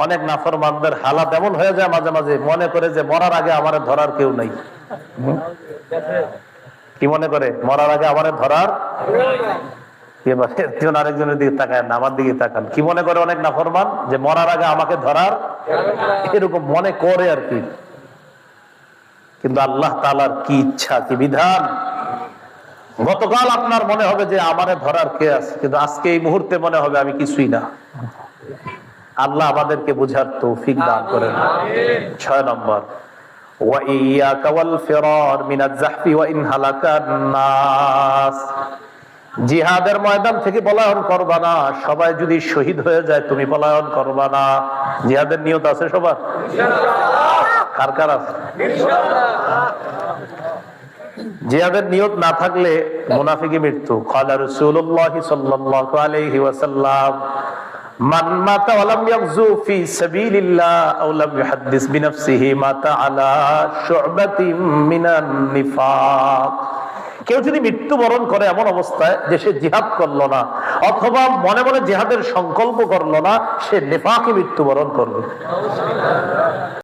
অনেক নাফরমানদের হালাত এমন হয়ে যায় মাঝে মাঝে, মনে করে যে মরার আগে আমার ধরার কেউ নাই। কি মনে করে? মরার আগে আমার ধরার একজন আরেকজনের দিকে তাকায় না, আমার দিকে তাকান। কি মনে করে অনেক নাফরমান? যে মরার আগে আমাকে ধরার, এরকম মনে করে আর কি। কিন্তু আল্লাহ তাআলার কি ইচ্ছা, কি বিধান। গতকাল আপনার মনে হবে যে আমারে ধরার কে আছে, কিন্তু আজকে এই মুহূর্তে মনে হবে আমি কিছুই না। আল্লাহ আমাদেরকে বুঝার তৌফিক দান করেন। 6 নম্বর, ওয়া ইয়াকা ওয়াল ফিরার মিনাজ যাহফি ওয়া ইন হালাকান নাস। জিহাদের ময়দান থেকে পলায়ন করবা না। সবাই যদি শহীদ হয়ে যায় তুমি পলায়ন করবা না। জিহাদের নিয়ত আছে সবার? কার কার আছে? জিহাদের নিয়ত না থাকলে মুনাফিকি মৃত্যু। ক্বালা রাসূলুল্লাহ সাল্লাল্লাহু আলাইহি ওয়াসাল্লাম, মান মাতা ওয়া লাম ইয়াগযু ফি সাবিলিল্লাহ আও লাম ইউহাদ্দিস বিনাফসিহি মাতা আলা শু'বাতিন মিনান নিফাক। কেউ যদি মৃত্যুবরণ করে এমন অবস্থায় যে সে জিহাদ করলো না, অথবা মনে মনে জিহাদের সংকল্প করলো না, সে নেফাকে মৃত্যুবরণ করবে।